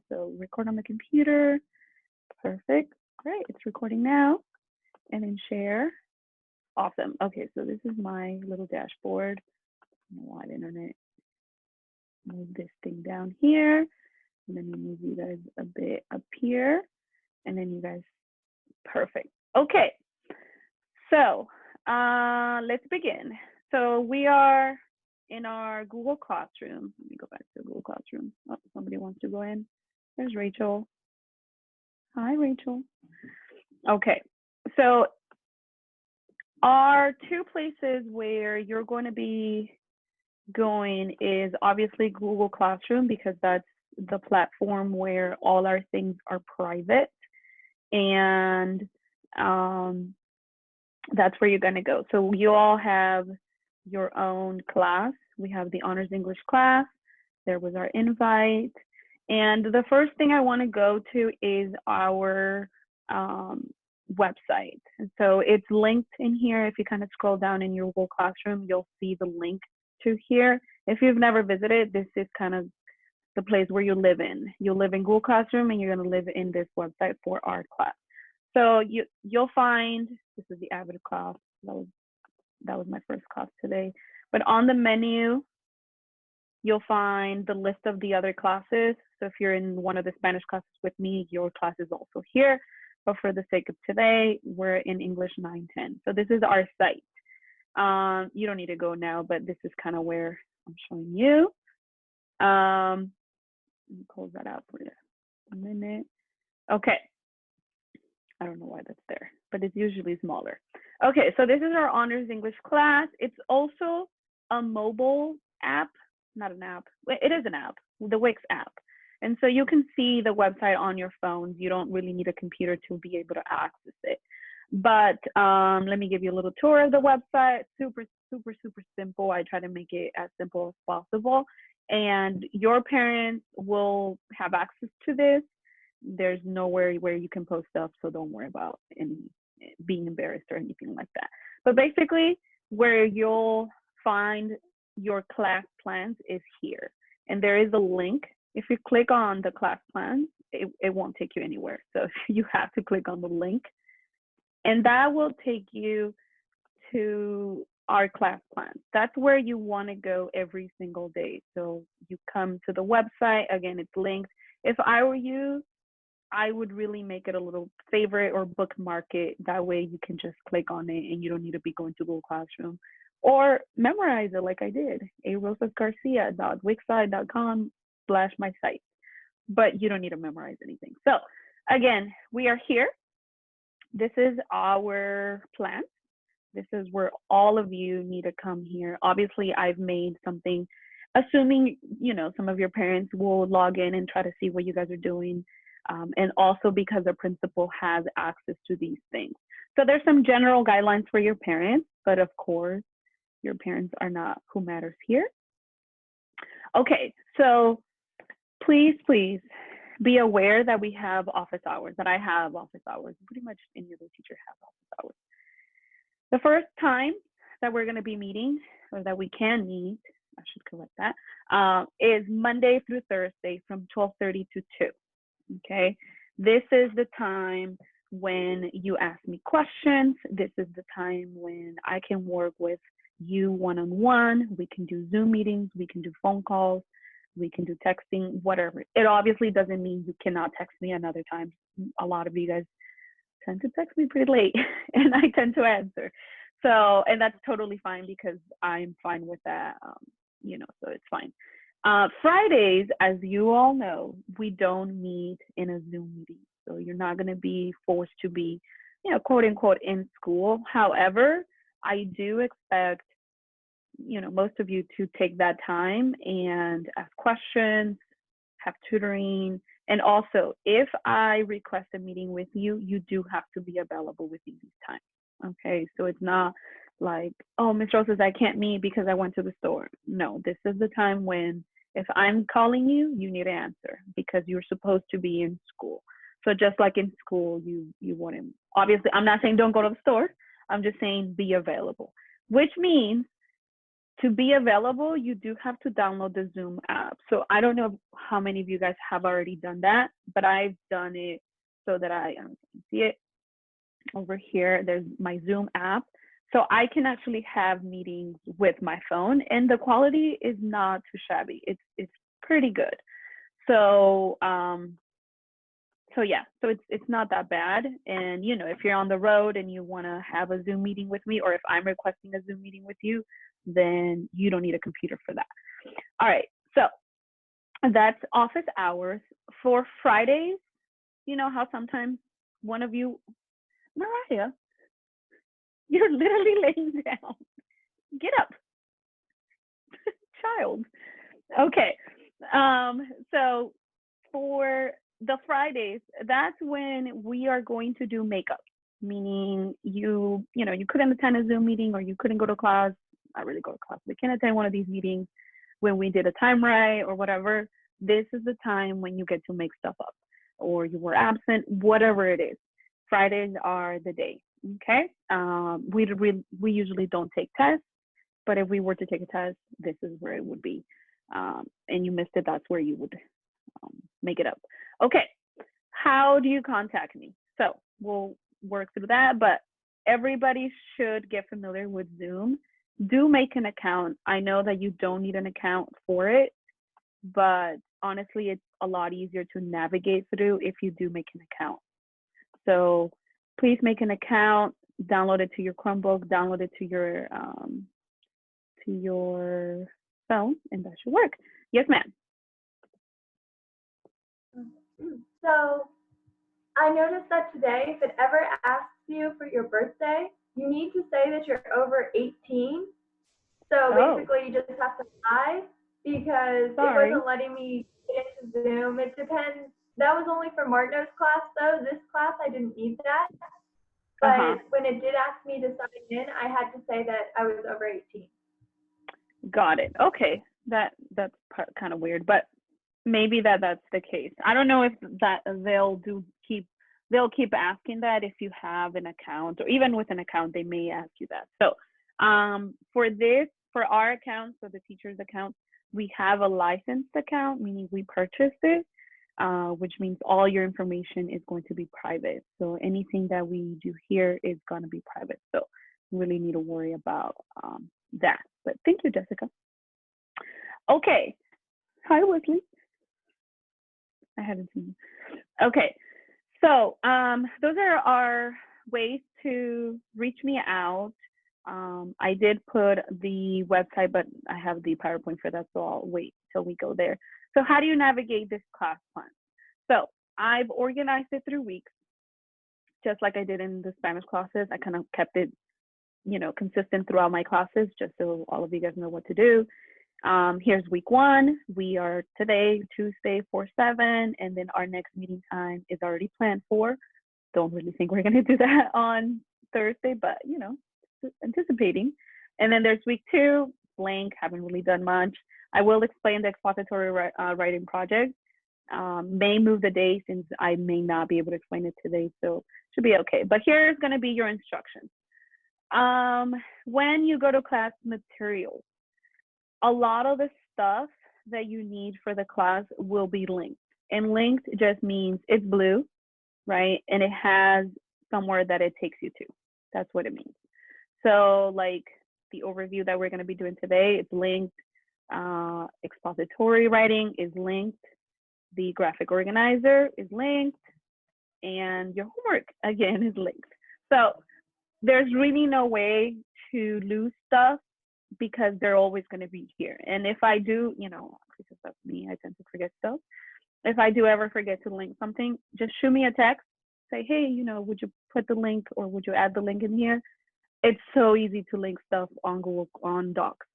So record on the computer. Perfect. Great. It's recording now. And then share. Awesome. Okay, so this is my little dashboard. I don't know why the internet move this thing down here. And then we move you guys a bit up here. And then you guys, perfect. Okay. So let's begin. So we are in our Google Classroom. Let me go back to Google Classroom. Oh, somebody wants to go in. There's Rachel. Hi, Rachel. Okay, so our two places where you're going to be going is obviously Google Classroom, because that's the platform where all our things are private, and that's where you're going to go. So you all have your own class. We have the Honors English class. There was our invite. And the first thing I want to go to is our website. And so it's linked in here. If you kind of scroll down in your Google Classroom, you'll see the link to here. If you've never visited, this is kind of the place where you live in. You'll live in Google Classroom, and you're going to live in this website for our class. So you'll find, this is the Avid class. That was my first class today. But on the menu, you'll find the list of the other classes. So if you're in one of the Spanish classes with me, your class is also here. But for the sake of today, we're in English 910. So this is our site. You don't need to go now, but this is kind of where I'm showing you. Let me close that out for you a minute. Okay. I don't know why that's there, but it's usually smaller. Okay, so this is our Honors English class. It's also a mobile app, not an app. It is an app, the Wix app. And so you can see the website on your phones. You don't really need a computer to be able to access it. But let me give you a little tour of the website. Super, super, super simple. I try to make it as simple as possible. And your parents will have access to this. There's nowhere where you can post stuff, so don't worry about being embarrassed or anything like that. But basically, where you'll find your class plans is here. And there is a link. If you click on the class plans, it won't take you anywhere. So you have to click on the link. And that will take you to our class plans. That's where you want to go every single day. So you come to the website. Again, it's linked. If I were you, I would really make it a little favorite or bookmark it. That way you can just click on it and you don't need to be going to Google Classroom. Or memorize it like I did, arosasgarcia.wixsite.com/my-site. But you don't need to memorize anything. So again, we are here. This is our plan. This is where all of you need to come here. Obviously, I've made something, assuming, some of your parents will log in and try to see what you guys are doing. And also because the principal has access to these things. So there's some general guidelines for your parents, but of course, your parents are not who matters here. Okay, so please be aware that we have office hours, that I have office hours. Pretty much any other teacher has office hours. The first time that we're gonna be meeting, or that we can meet, I should correct that, is Monday through Thursday from 12:30 to 2. Okay, this is the time when you ask me questions. This is the time when I can work with you one-on-one. We can do Zoom meetings, we can do phone calls, we can do texting, whatever. It obviously doesn't mean you cannot text me another time. A lot of you guys tend to text me pretty late and I tend to answer. So, and that's totally fine because I'm fine with that, so it's fine. Fridays, as you all know, we don't meet in a Zoom meeting. So you're not going to be forced to be, quote unquote, in school. However, I do expect, most of you to take that time and ask questions, have tutoring. And also, if I request a meeting with you, you do have to be available within these times. Okay, so it's not like, oh, Ms. Rosas, I can't meet because I went to the store. No, this is the time when if I'm calling you, you need to answer because you're supposed to be in school. So just like in school, you wouldn't. Obviously, I'm not saying don't go to the store. I'm just saying be available, which means to be available, you do have to download the Zoom app. So I don't know how many of you guys have already done that, but I've done it so that I can see it over here. There's my Zoom app. So I can actually have meetings with my phone, and the quality is not too shabby. It's pretty good. So so yeah, so it's not that bad. And you know, if you're on the road and you want to have a Zoom meeting with me, or if I'm requesting a Zoom meeting with you, then you don't need a computer for that. All right, so that's office hours. For Fridays, you know how sometimes one of you, Mariah, you're literally laying down. Get up, child. Okay. So for the Fridays, that's when we are going to do makeup, meaning you know, you couldn't attend a Zoom meeting or you couldn't go to class. Not really go to class. We can attend one of these meetings when we did a time right or whatever. This is the time when you get to make stuff up, or you were absent, whatever it is. Fridays are the day. Okay. We usually don't take tests, but if we were to take a test, this is where it would be. And you missed it, that's where you would make it up. Okay, how do you contact me? So we'll work through that, but everybody should get familiar with Zoom. Do make an account. I know that you don't need an account for it, but honestly, it's a lot easier to navigate through if you do make an account. So please make an account, download it to your Chromebook, download it to your phone, and that should work. Yes, ma'am. So I noticed that today, if it ever asks you for your birthday, you need to say that you're over 18. So basically, you just have to lie, because it wasn't letting me get into Zoom. It depends. That was only for Martino's class, though. This class, I didn't need that. But when it did ask me to sign in, I had to say that I was over 18. Got it. Okay, that's kind of weird, but maybe that's the case. I don't know if that they'll keep asking that if you have an account, or even with an account they may ask you that. So for our account, so the teacher's account, we have a licensed account, meaning we purchased it, which means all your information is going to be private. So anything that we do here is going to be private. So you really need to worry about that. But thank you, Jessica. Okay. Hi, Wesley. I haven't seen you. Okay. So those are our ways to reach me out. I did put the website, but I have the PowerPoint for that, so I'll wait till we go there. So how do you navigate this class plan? So I've organized it through weeks, just like I did in the Spanish classes. I kind of kept it, you know, consistent throughout my classes, just so all of you guys know what to do. Here's week 1. We are today, Tuesday, 4/7, and then our next meeting time is already planned for. Don't really think we're gonna do that on Thursday, but you know, anticipating. And then there's week 2, blank, haven't really done much. I will explain the expository writing project. May move the day since I may not be able to explain it today, so should be okay. But here's gonna be your instructions. When you go to class materials, a lot of the stuff that you need for the class will be linked. And linked just means it's blue, right? And it has somewhere that it takes you to. That's what it means. So like the overview that we're going to be doing today, it's linked. Expository writing is linked. The graphic organizer is linked. And your homework, again, is linked. So there's really no way to lose stuff because they're always going to be here. And if I do, you know, because that's me, I tend to forget stuff. If I do ever forget to link something, just shoot me a text. Say, hey, you know, would you put the link or would you add the link in here? It's so easy to link stuff on Google, on Docs.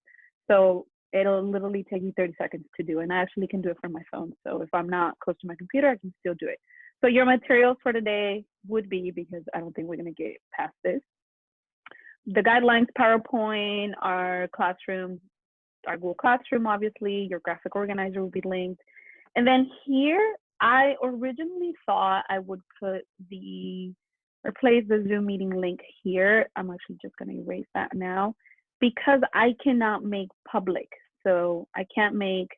So it'll literally take me 30 seconds to do. And I actually can do it from my phone. So if I'm not close to my computer, I can still do it. So your materials for today would be, because I don't think we're going to get past this, the guidelines, PowerPoint, our classroom, our Google Classroom, obviously, your graphic organizer will be linked. And then here, I originally thought I would replace the Zoom meeting link here. I'm actually just gonna erase that now because I cannot make public, so I can't make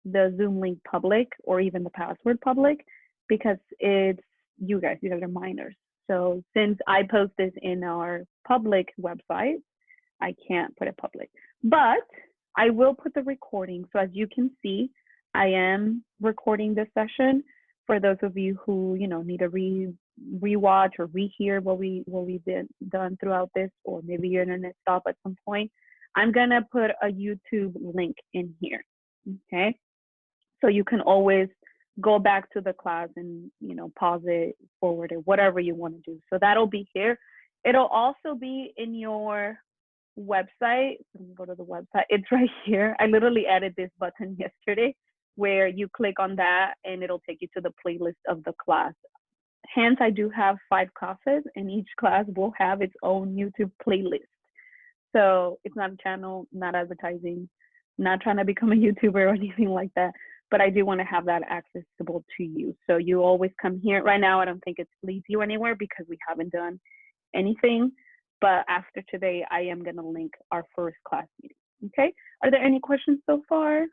the Zoom link public or even the password public because it's you guys are minors. So since I post this in our public website, I can't put it public. But I will put the recording. So as you can see, I am recording this session for those of you who, you know, need to rewatch or rehear what we've done throughout this, or maybe your internet stopped at some point. I'm gonna put a YouTube link in here. Okay. So you can always go back to the class and, you know, pause it, forward it, whatever you want to do. So that'll be here. It'll also be in your website. Let me go to the website. It's right here. I literally added this button yesterday where you click on that and it'll take you to the playlist of the class. Hence, I do have 5 classes and each class will have its own YouTube playlist. So it's not a channel, not advertising, not trying to become a YouTuber or anything like that. But I do want to have that accessible to you. So you always come here. Right now, I don't think it leads you anywhere because we haven't done anything. But after today, I am going to link our first class meeting. Okay. Are there any questions so far?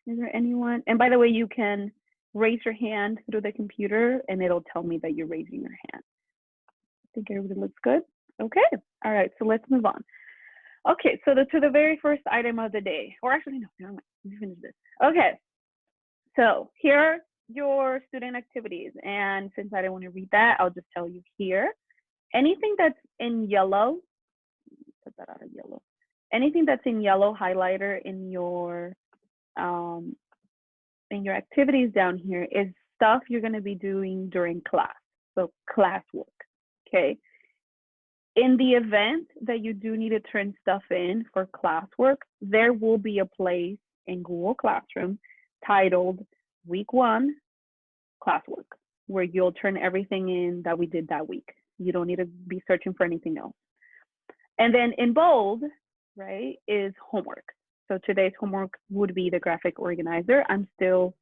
Is there anyone? And by the way, you can raise your hand through the computer and it'll tell me that you're raising your hand. I think everybody looks good. Okay. All right. So let's move on. Okay. So to the very first item of the day, or actually, no, never mind. Let me finish this. Okay. So here are your student activities. And since I don't want to read that, I'll just tell you here. Anything that's in yellow, put that out of yellow. Anything that's in yellow highlighter in your activities down here is stuff you're going to be doing during class. So classwork. Okay. In the event that you do need to turn stuff in for classwork, there will be a place in Google Classroom titled Week 1 Classwork, where you'll turn everything in that we did that week. You don't need to be searching for anything else. And then in bold, right, is homework. So today's homework would be the graphic organizer. I'm still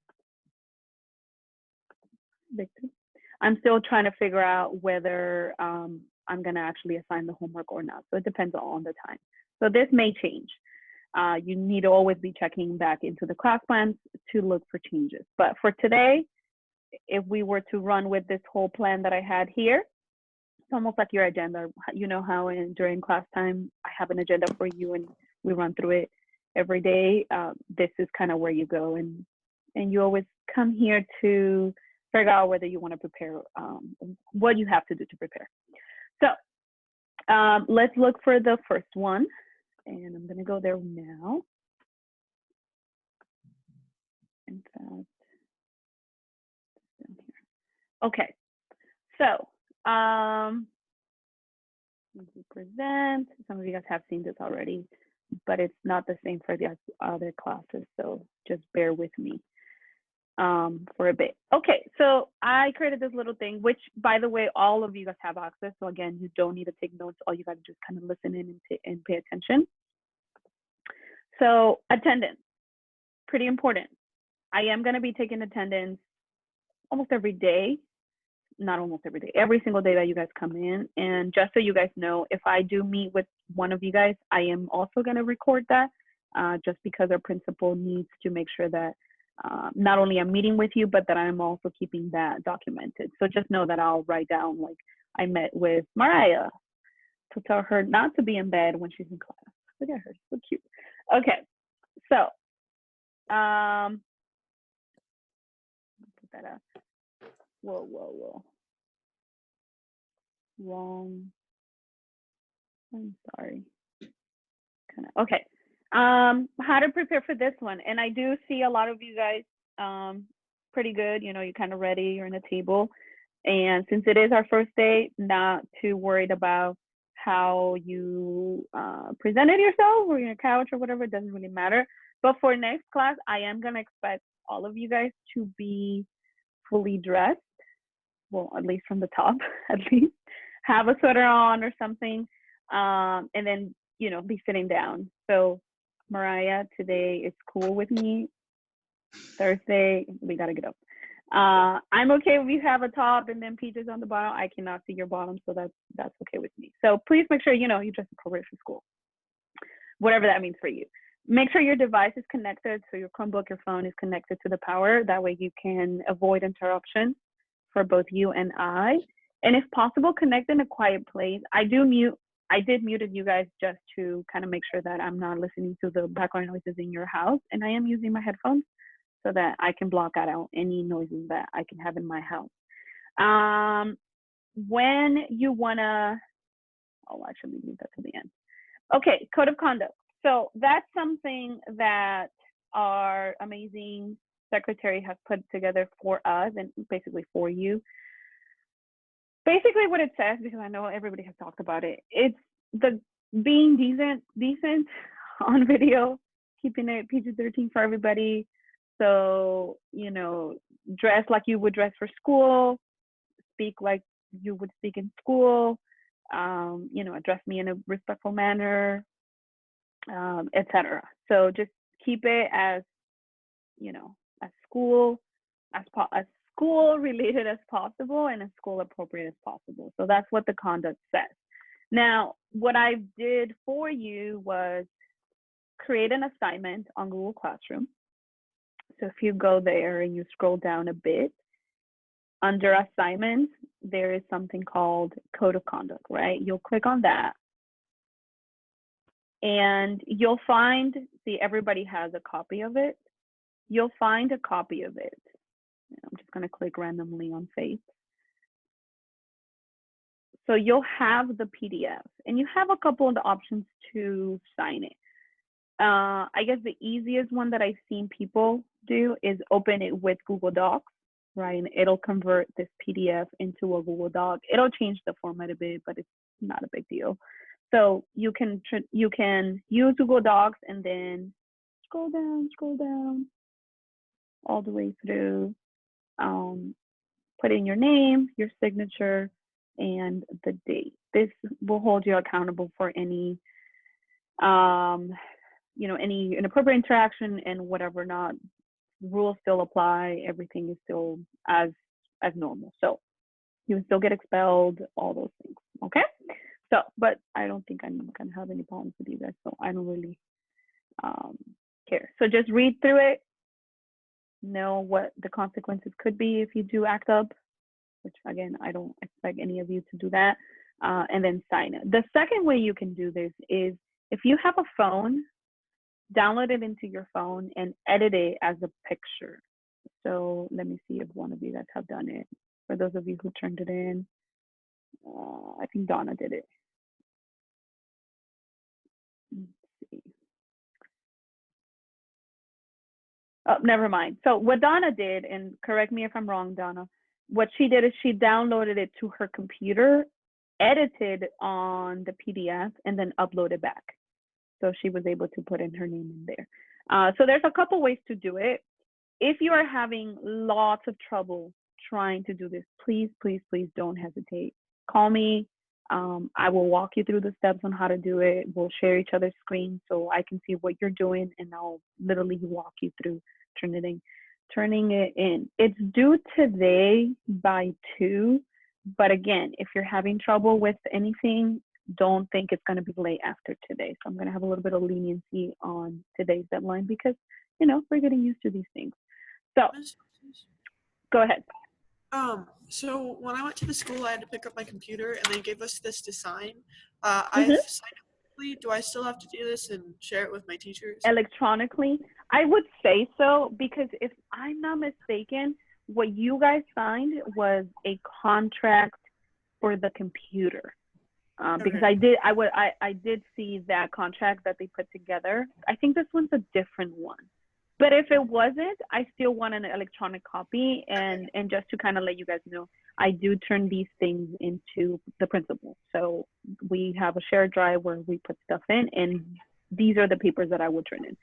trying to figure out whether I'm going to actually assign the homework or not. So it depends on the time. So this may change. You need to always be checking back into the class plans to look for changes. But for today, if we were to run with this whole plan that I had here, it's almost like your agenda. You know how during class time, I have an agenda for you and we run through it every day. This is kind of where you go and you always come here to figure out whether you want to prepare, what you have to do to prepare. So let's look for the first one. And I'm going to go there now. In fact, down here. Okay. So present. Some of you guys have seen this already, but it's not the same for the other classes. So just bear with me for a bit. Okay, so I created this little thing, which, by the way, all of you guys have access. So again, you don't need to take notes. All you got to just kind of listen in and pay attention. So attendance, pretty important. I am going to be taking attendance almost every day. Not almost every day, every single day that you guys come in. And just so you guys know, if I do meet with one of you guys, I am also going to record that just because our principal needs to make sure that not only I'm meeting with you, but that I'm also keeping that documented. So just know that I'll write down, like, I met with Mariah to tell her not to be in bed when she's in class. Look at her, so cute. Okay, so put that up. Whoa. Wrong. I'm sorry. Okay. How to prepare for this one. And I do see a lot of you guys pretty good. You know, you're kind of ready, you're in a table. And since it is our first day, not too worried about how you presented yourself or your couch or whatever, it doesn't really matter. But for next class, I am going to expect all of you guys to be fully dressed. Well, at least from the top, at least have a sweater on or something, and then, you know, be sitting down. So Mariah, today it's cool with me. Thursday, we got to get up. I'm okay if you have a top and then PJs on the bottom. I cannot see your bottom, so that's okay with me. So please make sure, you know, you dress appropriate for school. whatever that means for you. Make sure your device is connected, so your Chromebook, your phone is connected to the power. That way you can avoid interruption for both you and I. And if possible, connect in a quiet place. I did muted you guys just to kind of make sure that I'm not listening to the background noises in your house. And I am using my headphones so that I can block out any noises that I can have in my house. When you wanna, I'll actually leave that to the end. Okay, code of conduct. So that's something that our amazing secretary has put together for us and basically for you. Basically what it says, because I know everybody has talked about it, it's the being decent on video, keeping it PG-13 for everybody. So, you know, dress like you would dress for school, speak like you would speak in school, you know, address me in a respectful manner, etc. So just keep it as, you know, as school related as possible and as school appropriate as possible. So that's what the conduct says. Now, what I did for you was create an assignment on Google Classroom. So if you go there and you scroll down a bit, under assignments, there is something called code of conduct, right? You'll click on that. And you'll find, see, everybody has a copy of it. You'll find a copy of it. I'm just going to click randomly on Faith. So you'll have the PDF, and you have a couple of the options to sign it. I guess the easiest one that I've seen people do is open it with Google Docs, right? And it'll convert this PDF into a Google Doc. It'll change the format a bit, but it's not a big deal. So you can use Google Docs and then scroll down all the way through. Put in your name, your signature, and the date. This will hold you accountable for any, you know, any inappropriate interaction and whatever not. Rules still apply. Everything is still as normal. So you will still get expelled, all those things. Okay. So, but I don't think I'm gonna have any problems with you guys, so I don't really care. So just read through it, know what the consequences could be if you do act up, which again, I don't expect any of you to do that, and then sign it. The second way you can do this is if you have a phone, download it into your phone and edit it as a picture. So let me see if one of you guys have done it. For those of you who turned it in, I think Donna did it. Let's see. Oh, never mind. So what Donna did, and correct me if I'm wrong, Donna, what she did is she downloaded it to her computer, edited on the PDF, and then uploaded back. So she was able to put in her name in there. So there's a couple ways to do it. If you are having lots of trouble trying to do this, please, please, please don't hesitate. Call me. I will walk you through the steps on how to do it. We'll share each other's screen so I can see what you're doing, and I'll literally walk you through turning it in. It's due today by 2, but again, if you're having trouble with anything, don't think it's going to be late after today. So I'm going to have a little bit of leniency on today's deadline because, you know, we're getting used to these things. So go ahead. So when I went to the school, I had to pick up my computer and they gave us this to sign. Mhm. I've signed it. Do I still have to do this and share it with my teachers? Electronically, I would say so, because if I'm not mistaken, what you guys signed was a contract for the computer. Because Okay. I did see that contract that they put together. I think this one's a different one. But if it wasn't, I still want an electronic copy. And just to kind of let you guys know, I do turn these things into the principal. So we have a shared drive where we put stuff in, and these are the papers that I would turn in.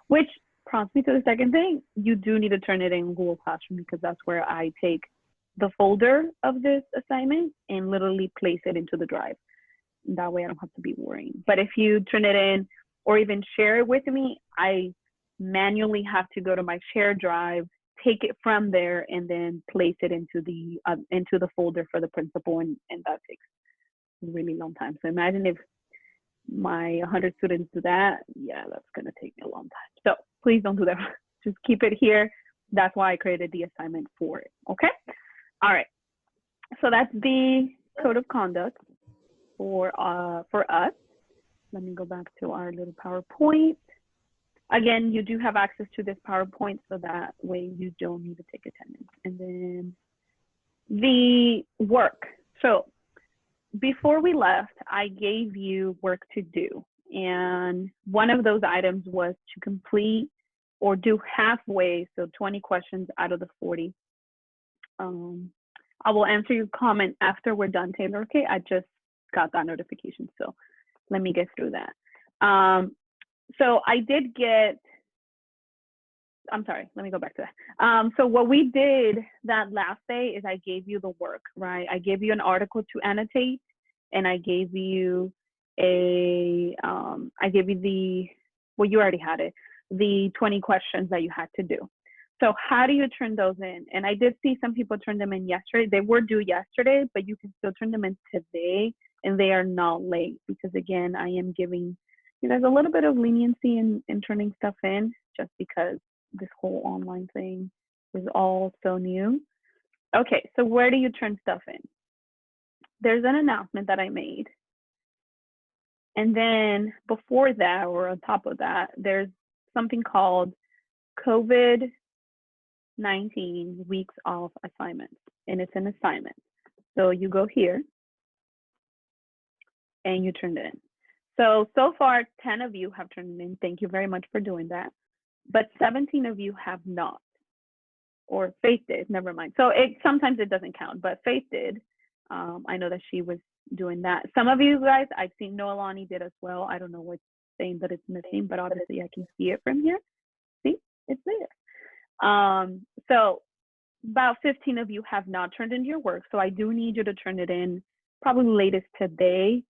Which prompts me to the second thing. You do need to turn it in Google Classroom, because that's where I take the folder of this assignment and literally place it into the drive. That way I don't have to be worrying. But if you turn it in or even share it with me, I manually have to go to my shared drive, take it from there, and then place it into the folder for the principal, and that takes a really long time. So imagine if my 100 students do that, yeah, that's going to take me a long time. So please don't do that. Just keep it here. That's why I created the assignment for it. Okay. All right. So that's the code of conduct for us. Let me go back to our little PowerPoint. Again, you do have access to this PowerPoint, so that way you don't need to take attendance. And then the work. So before we left, I gave you work to do. And one of those items was to complete or do halfway, so 20 questions out of the 40. I will answer your comment after we're done, Taylor, okay? I just got that notification, so let me get through that. So I did get, I'm sorry, let me go back to that. So what we did that last day is I gave you the work, right? I gave you an article to annotate, and I gave you I gave you well, you already had it, the 20 questions that you had to do. So how do you turn those in? And I did see some people turn them in yesterday. They were due yesterday, but you can still turn them in today, and they are not late, because again, I am giving you guys a little bit of leniency in turning stuff in, just because this whole online thing is all so new. Okay, so where do you turn stuff in? There's an announcement that I made. And then before that, or on top of that, there's something called COVID-19 weeks off assignments, and it's an assignment. So you go here and you turn it in. So far, 10 of you have turned it in. Thank you very much for doing that. But 17 of you have not, or Faith did, never mind. So sometimes it doesn't count, but Faith did. I know that she was doing that. Some of you guys, I've seen Noelani did as well. I don't know what's saying that it's missing, but obviously I can see it from here. See, it's there. So about 15 of you have not turned in your work. So I do need you to turn it in probably latest today.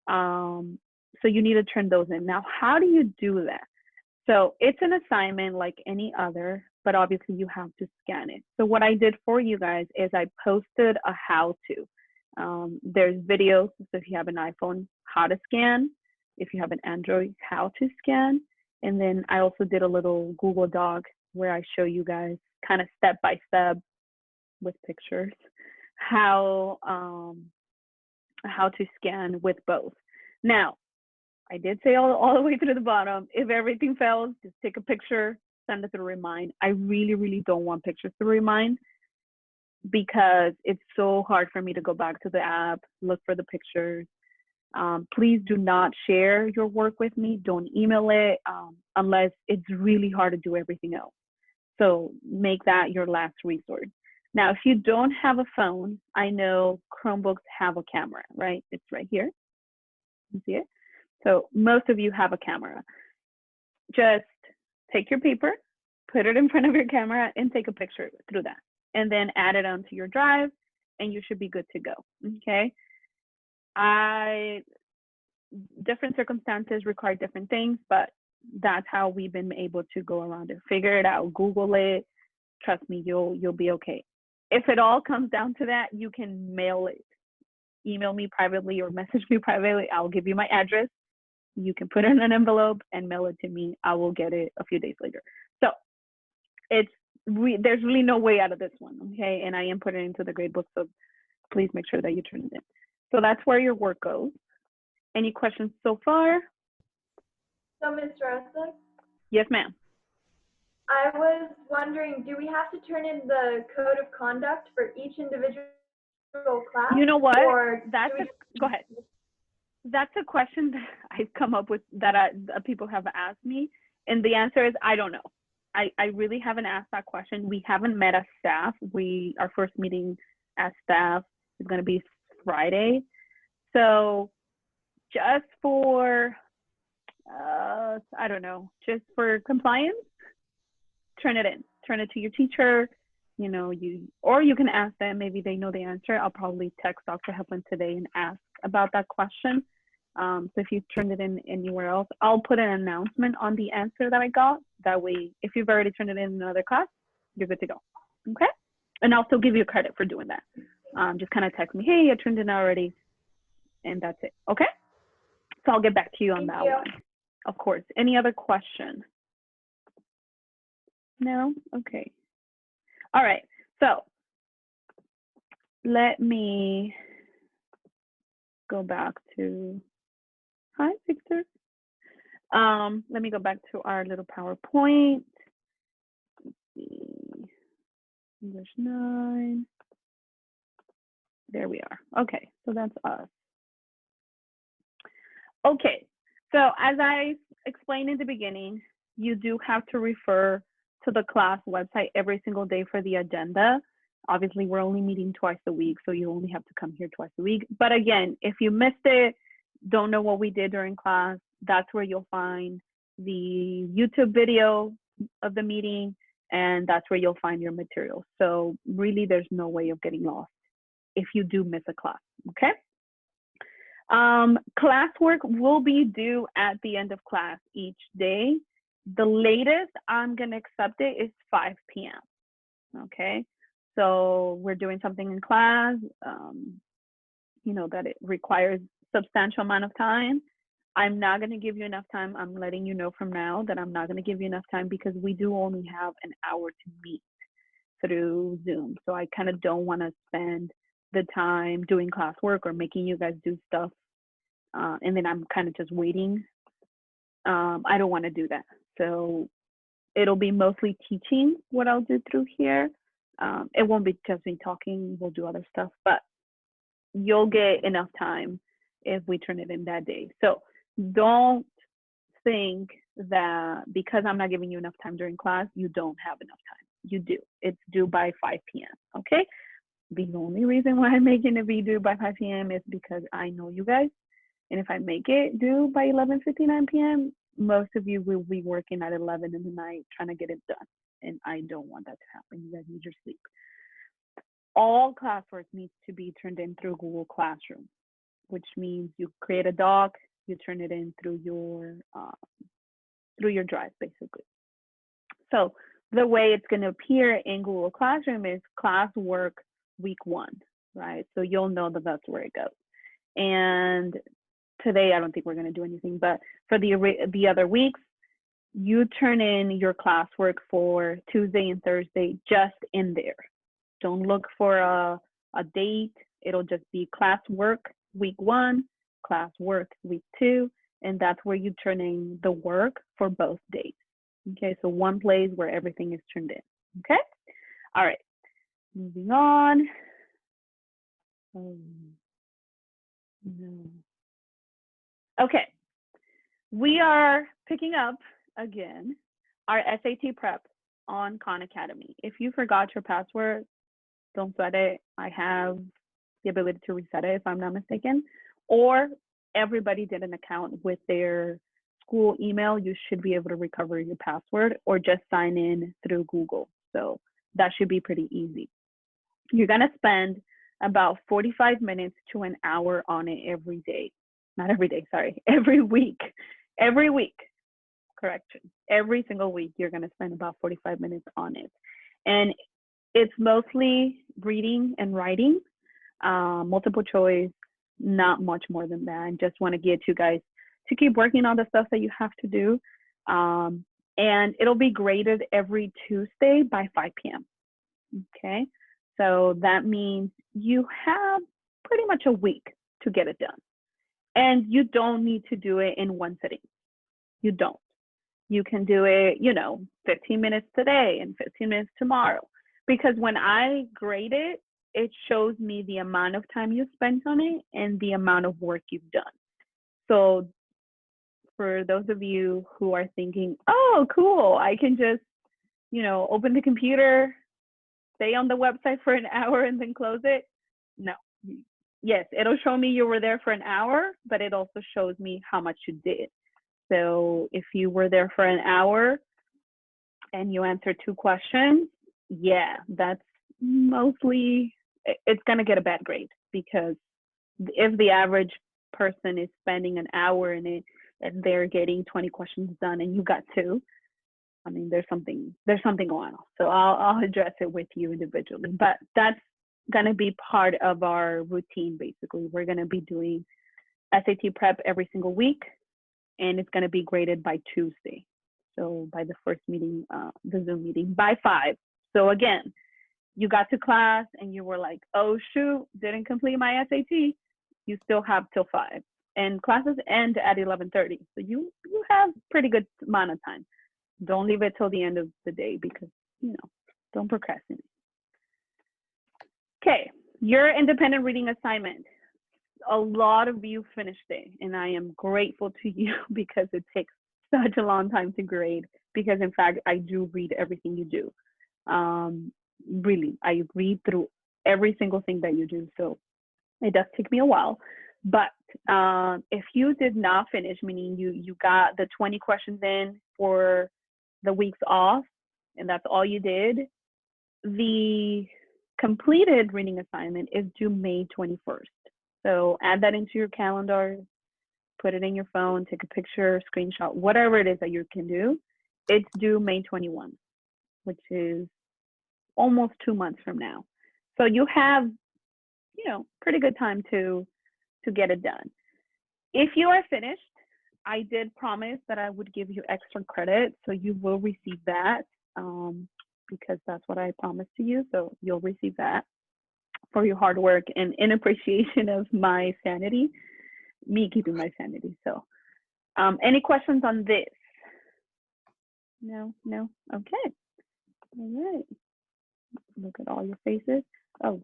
So you need to turn those in. Now, how do you do that? So it's an assignment like any other, but obviously you have to scan it. So what I did for you guys is I posted a how-to. There's videos, so if you have an iPhone, how to scan. If you have an Android, how to scan. And then I also did a little Google Doc where I show you guys kind of step by step with pictures how to scan with both. Now, I did say all the way to the bottom, if everything fails, just take a picture, send it to Remind. I really, really don't want pictures to Remind, because it's so hard for me to go back to the app, look for the pictures. Please do not share your work with me. Don't email it unless it's really hard to do everything else. So make that your last resort. Now, if you don't have a phone, I know Chromebooks have a camera, right? It's right here. You see it? So most of you have a camera. Just take your paper, put it in front of your camera, and take a picture through that. And then add it onto your drive, and you should be good to go, okay? Different circumstances require different things, but that's how we've been able to go around it. Figure it out, Google it. Trust me, you'll be okay. If it all comes down to that, you can mail it. Email me privately or message me privately. I'll give you my address. You can put it in an envelope and mail it to me. I will get it a few days later. So there's really no way out of this one, okay? And I am putting it into the gradebook, so please make sure that you turn it in. So that's where your work goes. Any questions so far? So, Ms. Rosa? Yes, ma'am. I was wondering, do we have to turn in the code of conduct for each individual class? You know what? Go ahead. That's a question that I've come up with that people have asked me, and the answer is I don't know. I really haven't asked that question. We haven't met as staff. Our first meeting as staff is going to be Friday. So just for, I don't know, just for compliance, turn it in. Turn it to your teacher. Or you can ask them. Maybe they know the answer. I'll probably text Dr. Heflin today and ask about that question. So if you turned it in anywhere else, I'll put an announcement on the answer that I got. That way, if you've already turned it in another class, you're good to go. Okay? And I'll still give you credit for doing that. Just kind of text me, hey, I turned it in already. And that's it. Okay? So I'll get back to you on Thank that you. one. Of course. Any other question? No? Okay. All right. So let me go back to, hi, Victor. Let me go back to our little PowerPoint. Let's see. English 9. There we are. Okay, so that's us. Okay, so as I explained in the beginning, you do have to refer to the class website every single day for the agenda. Obviously, we're only meeting twice a week, so you only have to come here twice a week. But again, if you missed it, don't know what we did during class, that's where you'll find the YouTube video of the meeting, and that's where you'll find your materials. So really, there's no way of getting lost if you do miss a class, okay? Classwork will be due at the end of class each day. The latest I'm gonna accept it is 5 p.m., okay? So we're doing something in class, you know, that it requires substantial amount of time. I'm not gonna give you enough time. I'm letting you know from now that I'm not gonna give you enough time because we do only have an hour to meet through Zoom. So I kind of don't wanna spend the time doing classwork or making you guys do stuff and then I'm kind of just waiting. I don't want to do that. So it'll be mostly teaching what I'll do through here. It won't be just me talking, we'll do other stuff, but you'll get enough time if we turn it in that day. So don't think that because I'm not giving you enough time during class, you don't have enough time. You do. It's due by 5 p.m., okay? The only reason why I'm making it be due by 5 p.m. is because I know you guys. And if I make it due by 11:59 p.m., most of you will be working at 11 in the night trying to get it done. And I don't want that to happen. You guys need your sleep. All classwork needs to be turned in through Google Classroom, which means you create a doc, you turn it in through your drive, basically. So the way it's going to appear in Google Classroom is classwork week 1, right? So you'll know that that's where it goes. And today, I don't think we're going to do anything, but for the other weeks, you turn in your classwork for Tuesday and Thursday just in there. Don't look for a date. It'll just be classwork week 1, classwork week 2, and that's where you turn in the work for both days. Okay, so one place where everything is turned in. Okay, all right, moving on. No. Okay, we are picking up again our SAT prep on Khan Academy. If you forgot your password, don't sweat it. I have the ability to reset it if I'm not mistaken. Or everybody did an account with their school email. You should be able to recover your password or just sign in through Google. So that should be pretty easy. You're gonna spend about 45 minutes to an hour on it every day. Not every day, sorry, every week. Every week, correction. Every single week, you're gonna spend about 45 minutes on it. And it's mostly reading and writing, multiple choice, not much more than that. I just wanna get you guys to keep working on the stuff that you have to do. And it'll be graded every Tuesday by 5 p.m., okay? So that means you have pretty much a week to get it done. And you don't need to do it in one sitting. You don't. You can do it, 15 minutes today and 15 minutes tomorrow. Because when I grade it, it shows me the amount of time you spent on it and the amount of work you've done. So for those of you who are thinking, oh, cool, I can just, open the computer, stay on the website for an hour and then close it. No. Yes, it'll show me you were there for an hour, but it also shows me how much you did. So if you were there for an hour and you answered 2 questions, yeah, that's mostly, it's going to get a bad grade, because if the average person is spending an hour in it and they're getting 20 questions done and you got 2, I mean, there's something going on. So I'll address it with you individually, but that's going to be part of our routine. Basically, we're going to be doing SAT prep every single week, and it's going to be graded by Tuesday. So by the first meeting, the Zoom meeting, by 5. So again, you got to class and you were like, oh shoot, didn't complete my SAT. You still have till 5. And classes end at 11:30. So you have pretty good amount of time. Don't leave it till the end of the day because, don't procrastinate. Okay, your independent reading assignment. A lot of you finished it, and I am grateful to you because it takes such a long time to grade because, in fact, I do read everything you do. Really, I read through every single thing that you do, so it does take me a while. But if you did not finish, meaning you got the 20 questions in for the weeks off, and that's all you did, the completed reading assignment is due May 21st. So add that into your calendar, put it in your phone, take a picture, screenshot, whatever it is that you can do. It's due May 21, which is almost 2 months from now. So you have, pretty good time to get it done. If you are finished, I did promise that I would give you extra credit, so you will receive that because that's what I promised to you. So you'll receive that for your hard work and in appreciation of my sanity, me keeping my sanity. So any questions on this? No? Okay. All right. Look at all your faces. Oh,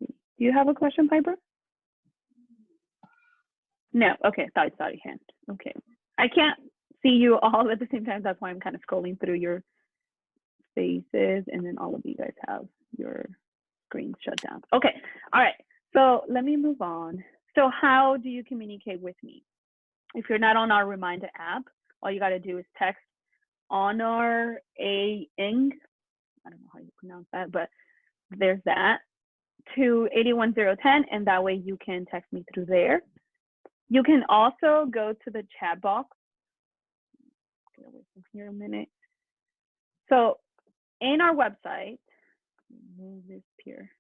do you have a question, Piper? No. Okay. Thought I saw your hand. Okay. I can't see you all at the same time. That's why I'm kind of scrolling through your faces, and then all of you guys have your screen shut down. Okay. All right. So let me move on. So how do you communicate with me? If you're not on our Reminder app, all you got to do is text Honor A Ing. I don't know how you pronounce that, but there's that to 81010, and that way you can text me through there. You can also go to the chat box. Get away from here a minute. So in our website, move this here.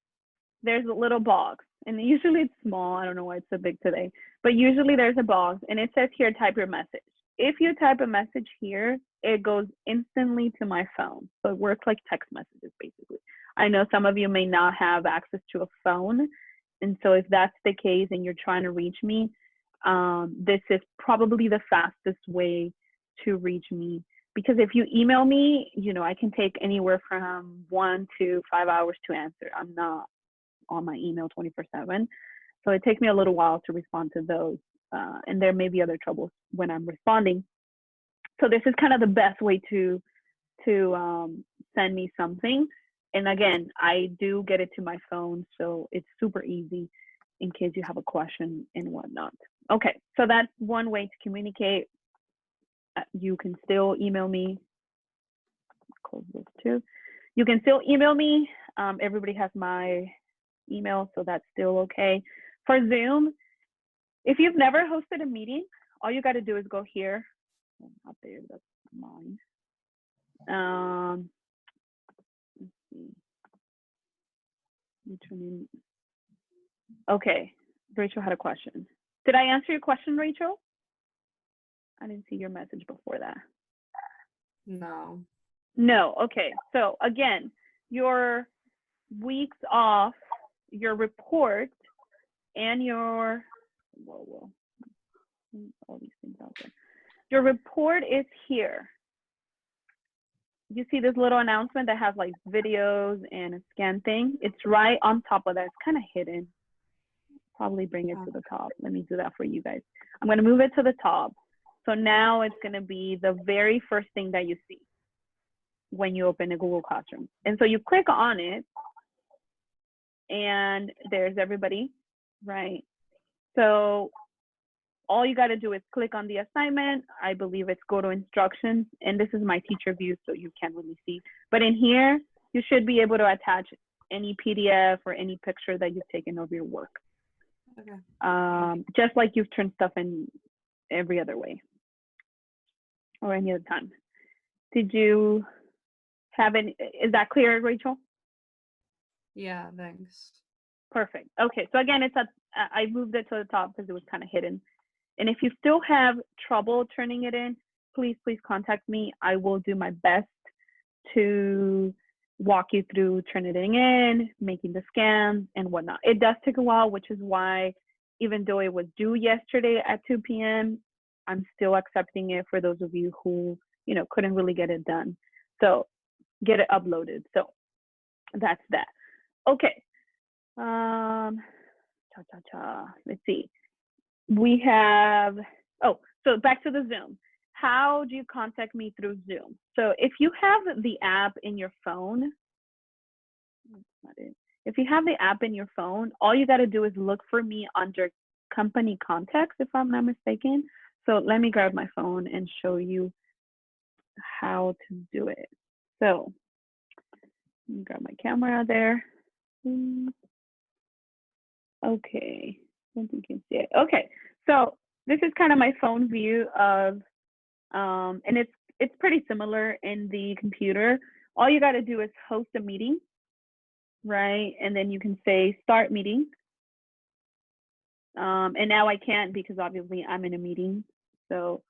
There's a little box, and usually it's small. I don't know why it's so big today, but usually there's a box, and it says here, type your message. If you type a message here, it goes instantly to my phone. So it works like text messages, basically. I know some of you may not have access to a phone, and so if that's the case and you're trying to reach me, this is probably the fastest way to reach me. Because if you email me, I can take anywhere from 1 to 5 hours to answer. I'm not on my email 24/7. So it takes me a little while to respond to those. And there may be other troubles when I'm responding. So this is kind of the best way to send me something. And again, I do get it to my phone, so it's super easy in case you have a question and whatnot. Okay, so that's one way to communicate. You can still email me. Close this too. You can still email me. Everybody has my email, so that's still okay. For Zoom, if you've never hosted a meeting, all you got to do is go here. Up there, that's mine. Let's see. Okay, Rachel had a question. Did I answer your question, Rachel? I didn't see your message before that. No. No, okay. So again, your weeks off, your report, and your, all these things out there. Your report is here. You see this little announcement that has like videos and a scan thing? It's right on top of that. It's kind of hidden. Probably bring it to the top. Let me do that for you guys. I'm going to move it to the top. So now it's going to be the very first thing that you see when you open a Google Classroom. And so you click on it, and there's everybody, right? So all you got to do is click on the assignment. I believe it's go to instructions, and this is my teacher view, so you can't really see. But in here, you should be able to attach any PDF or any picture that you've taken of your work. Okay. Just like you've turned stuff in every other way or any other time. Did you have any, is that clear, Rachel? Yeah, thanks. Perfect. Okay, so again, it's at, I moved it to the top because it was kind of hidden. And if you still have trouble turning it in, please contact me. I will do my best to walk you through turning it in, making the scan and whatnot. It does take a while, which is why even though it was due yesterday at 2 p.m., I'm still accepting it for those of you who, you know, couldn't really get it done. So get it uploaded. So that's that. Okay. Let's see. We have, oh, so back to the Zoom. How do you contact me through Zoom? So if you have the app in your phone, that's not it. If you have the app in your phone, all you got to do is look for me under company contacts, if I'm not mistaken. So let me grab my phone and show you how to do it. So let me grab my camera there. Okay, I think you can see it. Okay, so this is kind of my phone view of, and it's pretty similar in the computer. All you got to do is host a meeting, right? And then you can say start meeting. And now I can't because obviously I'm in a meeting. So